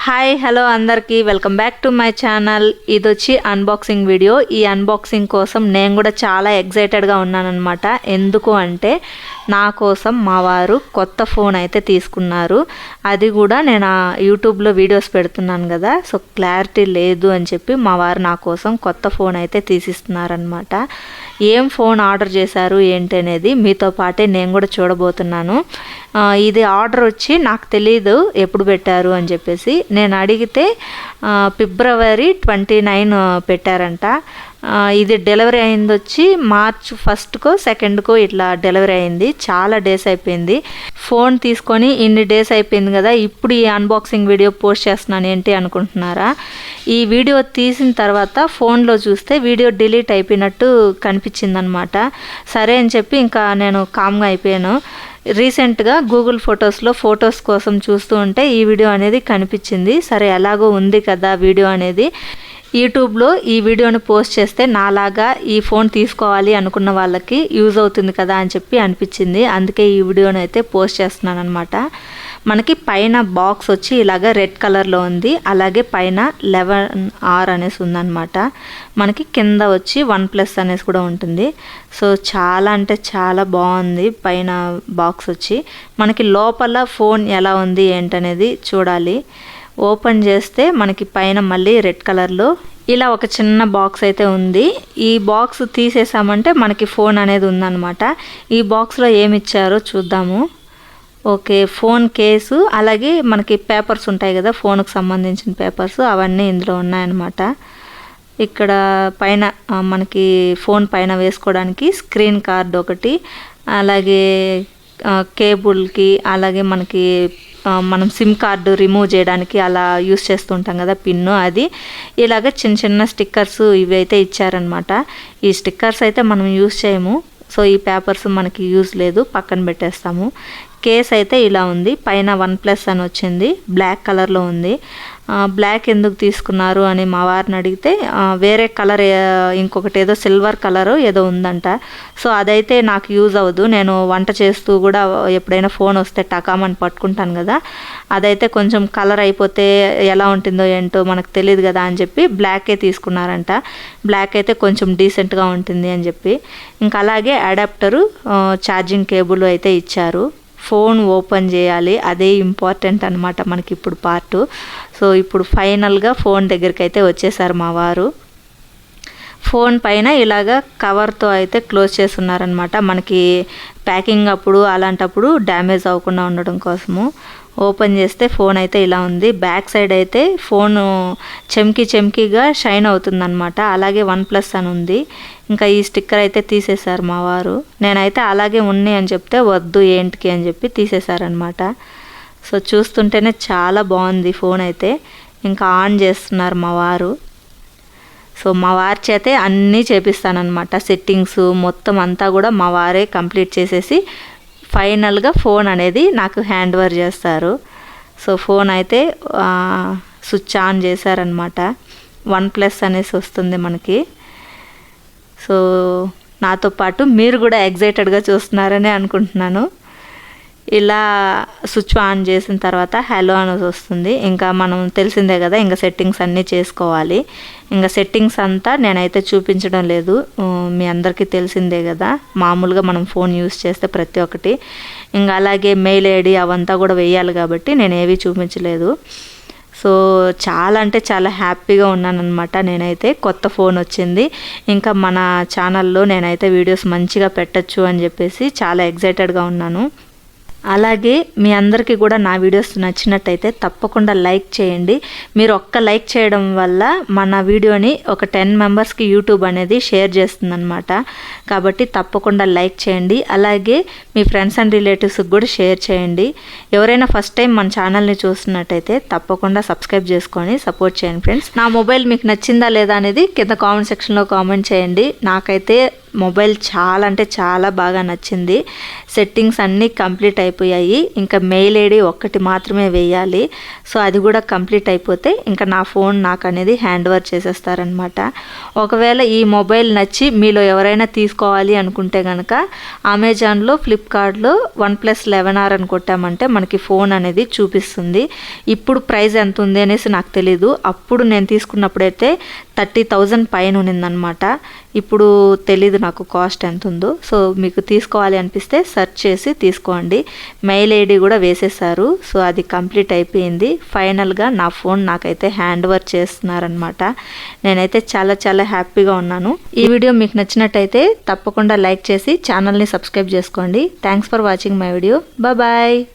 Hi hello అందరికీ welcome back to my channel. ఇది వచ్చి అన్బాక్సింగ్ వీడియో. ఈ అన్బాక్సింగ్ కోసం నేను కూడా చాలా ఎక్సైటెడ్గా ఉన్నానన్నమాట. ఎందుకు అంటే నా కోసం మా వారు కొత్త ఫోన్ అయితే తీసుకున్నారు. అది కూడా నేను యూట్యూబ్లో వీడియోస్ పెడుతున్నాను కదా, సో క్లారిటీ లేదు అని చెప్పి మా వారు నా కోసం కొత్త ఫోన్ అయితే తీసిస్తున్నారనమాట. ఏం ఫోన్ ఆర్డర్ చేశారు ఏంటి అనేది మీతో పాటే నేను కూడా చూడబోతున్నాను. ఇది ఆర్డర్ వచ్చి నాకు తెలీదు ఎప్పుడు పెట్టారు అని చెప్పేసి. నేను అడిగితే ఫిబ్రవరి 29 పెట్టారంట. ఇది డెలివరీ అయింది వచ్చి మార్చ్ 1కో 2కో ఇట్లా డెలివరీ అయింది. చాలా డేస్ అయిపోయింది. ఫోన్ తీసుకొని ఇన్ని డేస్ అయిపోయింది కదా, ఇప్పుడు ఈ అన్బాక్సింగ్ వీడియో పోస్ట్ చేస్తున్నాను ఏంటి అనుకుంటున్నారా? ఈ వీడియో తీసిన తర్వాత ఫోన్లో చూస్తే వీడియో డిలీట్ అయిపోయినట్టు కనిపించింది అనమాట. సరే అని చెప్పి ఇంకా నేను కామ్గా అయిపోయాను. రీసెంట్గా గూగుల్ ఫొటోస్లో ఫొటోస్ కోసం చూస్తూ ఉంటే ఈ వీడియో అనేది కనిపించింది. సరే ఎలాగో ఉంది కదా వీడియో అనేది, యూట్యూబ్లో ఈ వీడియోని పోస్ట్ చేస్తే నాలాగా ఈ ఫోన్ తీసుకోవాలి అనుకున్న వాళ్ళకి యూజ్ అవుతుంది కదా అని చెప్పి అనిపించింది. అందుకే ఈ వీడియోని అయితే పోస్ట్ చేస్తున్నాను అనమాట. మనకి పైన బాక్స్ వచ్చి ఇలాగ రెడ్ కలర్లో ఉంది. అలాగే పైన 11R అనేసి ఉందన్నమాట. మనకి కింద వచ్చి OnePlus అనేసి కూడా ఉంటుంది. సో చాలా అంటే చాలా బాగుంది. పైన బాక్స్ వచ్చి మనకి లోపల ఫోన్ ఎలా ఉంది ఏంటనేది చూడాలి. ఓపెన్ చేస్తే మనకి పైన మళ్ళీ రెడ్ కలర్లో ఇలా ఒక చిన్న బాక్స్ అయితే ఉంది. ఈ బాక్స్ తీసేసామంటే మనకి ఫోన్ అనేది ఉందన్నమాట. ఈ బాక్స్లో ఏమి ఇచ్చారో చూద్దాము. ఓకే, ఫోన్ కేసు, అలాగే మనకి పేపర్స్ ఉంటాయి కదా ఫోన్కి సంబంధించిన పేపర్స్, అవన్నీ ఇందులో ఉన్నాయన్నమాట. ఇక్కడ పైన మనకి ఫోన్ పైన వేసుకోవడానికి స్క్రీన్ కార్డ్ ఒకటి, అలాగే కేబుల్కి, అలాగే మనకి మనం సిమ్ కార్డు రిమూవ్ చేయడానికి అలా యూస్ చేస్తుంటాం కదా పిన్ను, అది ఇలాగ చిన్న చిన్న స్టిక్కర్స్ ఇవి అయితే ఇచ్చారనమాట. ఈ స్టిక్కర్స్ అయితే మనం యూస్ చేయము. సో ఈ పేపర్స్ మనకి యూజ్ లేదు, పక్కన పెట్టేస్తాము. కేస్ అయితే ఇలా ఉంది. పైన OnePlus అని వచ్చింది, బ్లాక్ కలర్లో ఉంది. బ్లాక్ ఎందుకు తీసుకున్నారు అని మా వారిని అడిగితే వేరే కలర్ ఇంకొకటి ఏదో సిల్వర్ కలర్ ఏదో ఉందంట. సో అదైతే నాకు యూజ్ అవ్వదు. నేను వంట చేస్తూ కూడా ఎప్పుడైనా ఫోన్ వస్తే టకామని పట్టుకుంటాను కదా, అదైతే కొంచెం కలర్ అయిపోతే ఎలా ఉంటుందో ఏంటో మనకు తెలియదు కదా అని చెప్పి బ్లాకే తీసుకున్నారంట. బ్లాక్ అయితే కొంచెం డీసెంట్గా ఉంటుంది అని చెప్పి. ఇంకా అలాగే అడాప్టరు, ఛార్జింగ్ కేబుల్ అయితే ఇచ్చారు. ఫోన్ ఓపెన్ చేయాలి, అదే ఇంపార్టెంట్ అనమాట మనకి ఇప్పుడు పార్టు. సో ఇప్పుడు ఫైనల్గా ఫోన్ దగ్గరికి అయితే వచ్చేసారు మా వారు. ఫోన్ పైన ఇలాగ కవర్తో అయితే క్లోజ్ చేస్తున్నారనమాట. మనకి ప్యాకింగ్ అప్పుడు అలాంటప్పుడు డ్యామేజ్ అవ్వకుండా ఉండడం కోసము. ఓపెన్ చేస్తే ఫోన్ అయితే ఇలా ఉంది. బ్యాక్ సైడ్ అయితే ఫోను చెమ్కీగా షైన్ అవుతుందన్నమాట. అలాగే OnePlus అని ఉంది. ఇంకా ఈ స్టిక్కర్ అయితే తీసేశారు మా వారు. నేనైతే అలాగే ఉన్నాయి అని చెప్తే వద్దు ఏంటికి అని చెప్పి తీసేశారనమాట. సో చూస్తుంటేనే చాలా బాగుంది ఫోన్ అయితే. ఇంకా ఆన్ చేస్తున్నారు మా వారు. సో మా వారి చేతే అన్నీ చేపిస్తానన్నమాట. సెట్టింగ్స్ మొత్తం అంతా కూడా మా వారే కంప్లీట్ చేసేసి ఫైనల్గా ఫోన్ అనేది నాకు హ్యాండ్ ఓవర్ చేస్తారు. సో ఫోన్ అయితే స్విచ్ ఆన్ చేశారనమాట. OnePlus అనేసి వస్తుంది మనకి. సో నాతో పాటు మీరు కూడా ఎగ్జైటెడ్గా చూస్తున్నారని అనుకుంటున్నాను. ఇలా స్విచ్ ఆన్ చేసిన తర్వాత హలో అని వస్తుంది. ఇంకా మనం తెలిసిందే కదా, ఇంకా సెట్టింగ్స్ అన్నీ చేసుకోవాలి. ఇంకా సెట్టింగ్స్ అంతా నేనైతే చూపించడం లేదు, మీ అందరికీ తెలిసిందే కదా. మామూలుగా మనం ఫోన్ యూస్ చేస్తే ప్రతి ఒక్కటి, ఇంకా అలాగే మెయిల్ ఐడి అవంతా కూడా వేయాలి కాబట్టి నేను ఏవి చూపించలేదు. సో చాలా అంటే చాలా హ్యాపీగా ఉన్నానన్నమాట. నేనైతే కొత్త ఫోన్ వచ్చింది, ఇంకా మన ఛానల్లో నేనైతే వీడియోస్ మంచిగా పెట్టచ్చు అని చెప్పేసి చాలా ఎగ్జైటెడ్గా ఉన్నాను. అలాగే మీ అందరికీ కూడా నా వీడియోస్ నచ్చినట్టయితే తప్పకుండా లైక్ చేయండి. మీరు ఒక్క లైక్ చేయడం వల్ల మన వీడియోని ఒక 10 మెంబర్స్కి యూట్యూబ్ అనేది షేర్ చేస్తుందన్నమాట. కాబట్టి తప్పకుండా లైక్ చేయండి. అలాగే మీ ఫ్రెండ్స్ అండ్ రిలేటివ్స్కి కూడా షేర్ చేయండి. ఎవరైనా ఫస్ట్ టైం మన ఛానల్ని చూస్తున్నట్టయితే తప్పకుండా సబ్స్క్రైబ్ చేసుకొని సపోర్ట్ చేయండి ఫ్రెండ్స్. నా మొబైల్ మీకు నచ్చిందా లేదా అనేది కింద కామెంట్ సెక్షన్లో కామెంట్ చేయండి. నాకైతే మొబైల్ చాలా అంటే చాలా బాగా నచ్చింది. సెట్టింగ్స్ అన్నీ కంప్లీట్ అయిపోయాయి. ఇంకా మెయిల్ ఐడి ఒక్కటి మాత్రమే వేయాలి. సో అది కూడా కంప్లీట్ అయిపోతే ఇంకా నా ఫోన్ నాకు అనేది హ్యాండ్ ఓవర్ చేసేస్తారనమాట. ఒకవేళ ఈ మొబైల్ నచ్చి మీలో ఎవరైనా తీసుకోవాలి అనుకుంటే కనుక అమెజాన్లో, ఫ్లిప్కార్ట్లో OnePlus 11R అని కొట్టామంటే మనకి ఫోన్ అనేది చూపిస్తుంది. ఇప్పుడు ప్రైస్ ఎంత ఉంది అనేసి నాకు తెలీదు. అప్పుడు నేను తీసుకున్నప్పుడైతే 30,000 పైన ఉన్నిందనమాట. ఇప్పుడు తెలీదు నాకు కాస్ట్ ఎంత ఉందో. సో మీకు తీసుకోవాలి అనిపిస్తే సెర్చ్ చేసి తీసుకోండి. మెయిల్ ఐడి కూడా వేసేసారు. సో అది కంప్లీట్ అయిపోయింది. ఫైనల్గా నా ఫోన్ నాకైతే హ్యాండ్ ఓవర్ చేస్తున్నారనమాట. నేనైతే చాలా చాలా హ్యాపీగా ఉన్నాను. ఈ వీడియో మీకు నచ్చినట్టయితే తప్పకుండా లైక్ చేసి ఛానల్ని సబ్స్క్రైబ్ చేసుకోండి. Thanks for watching my video. Bye.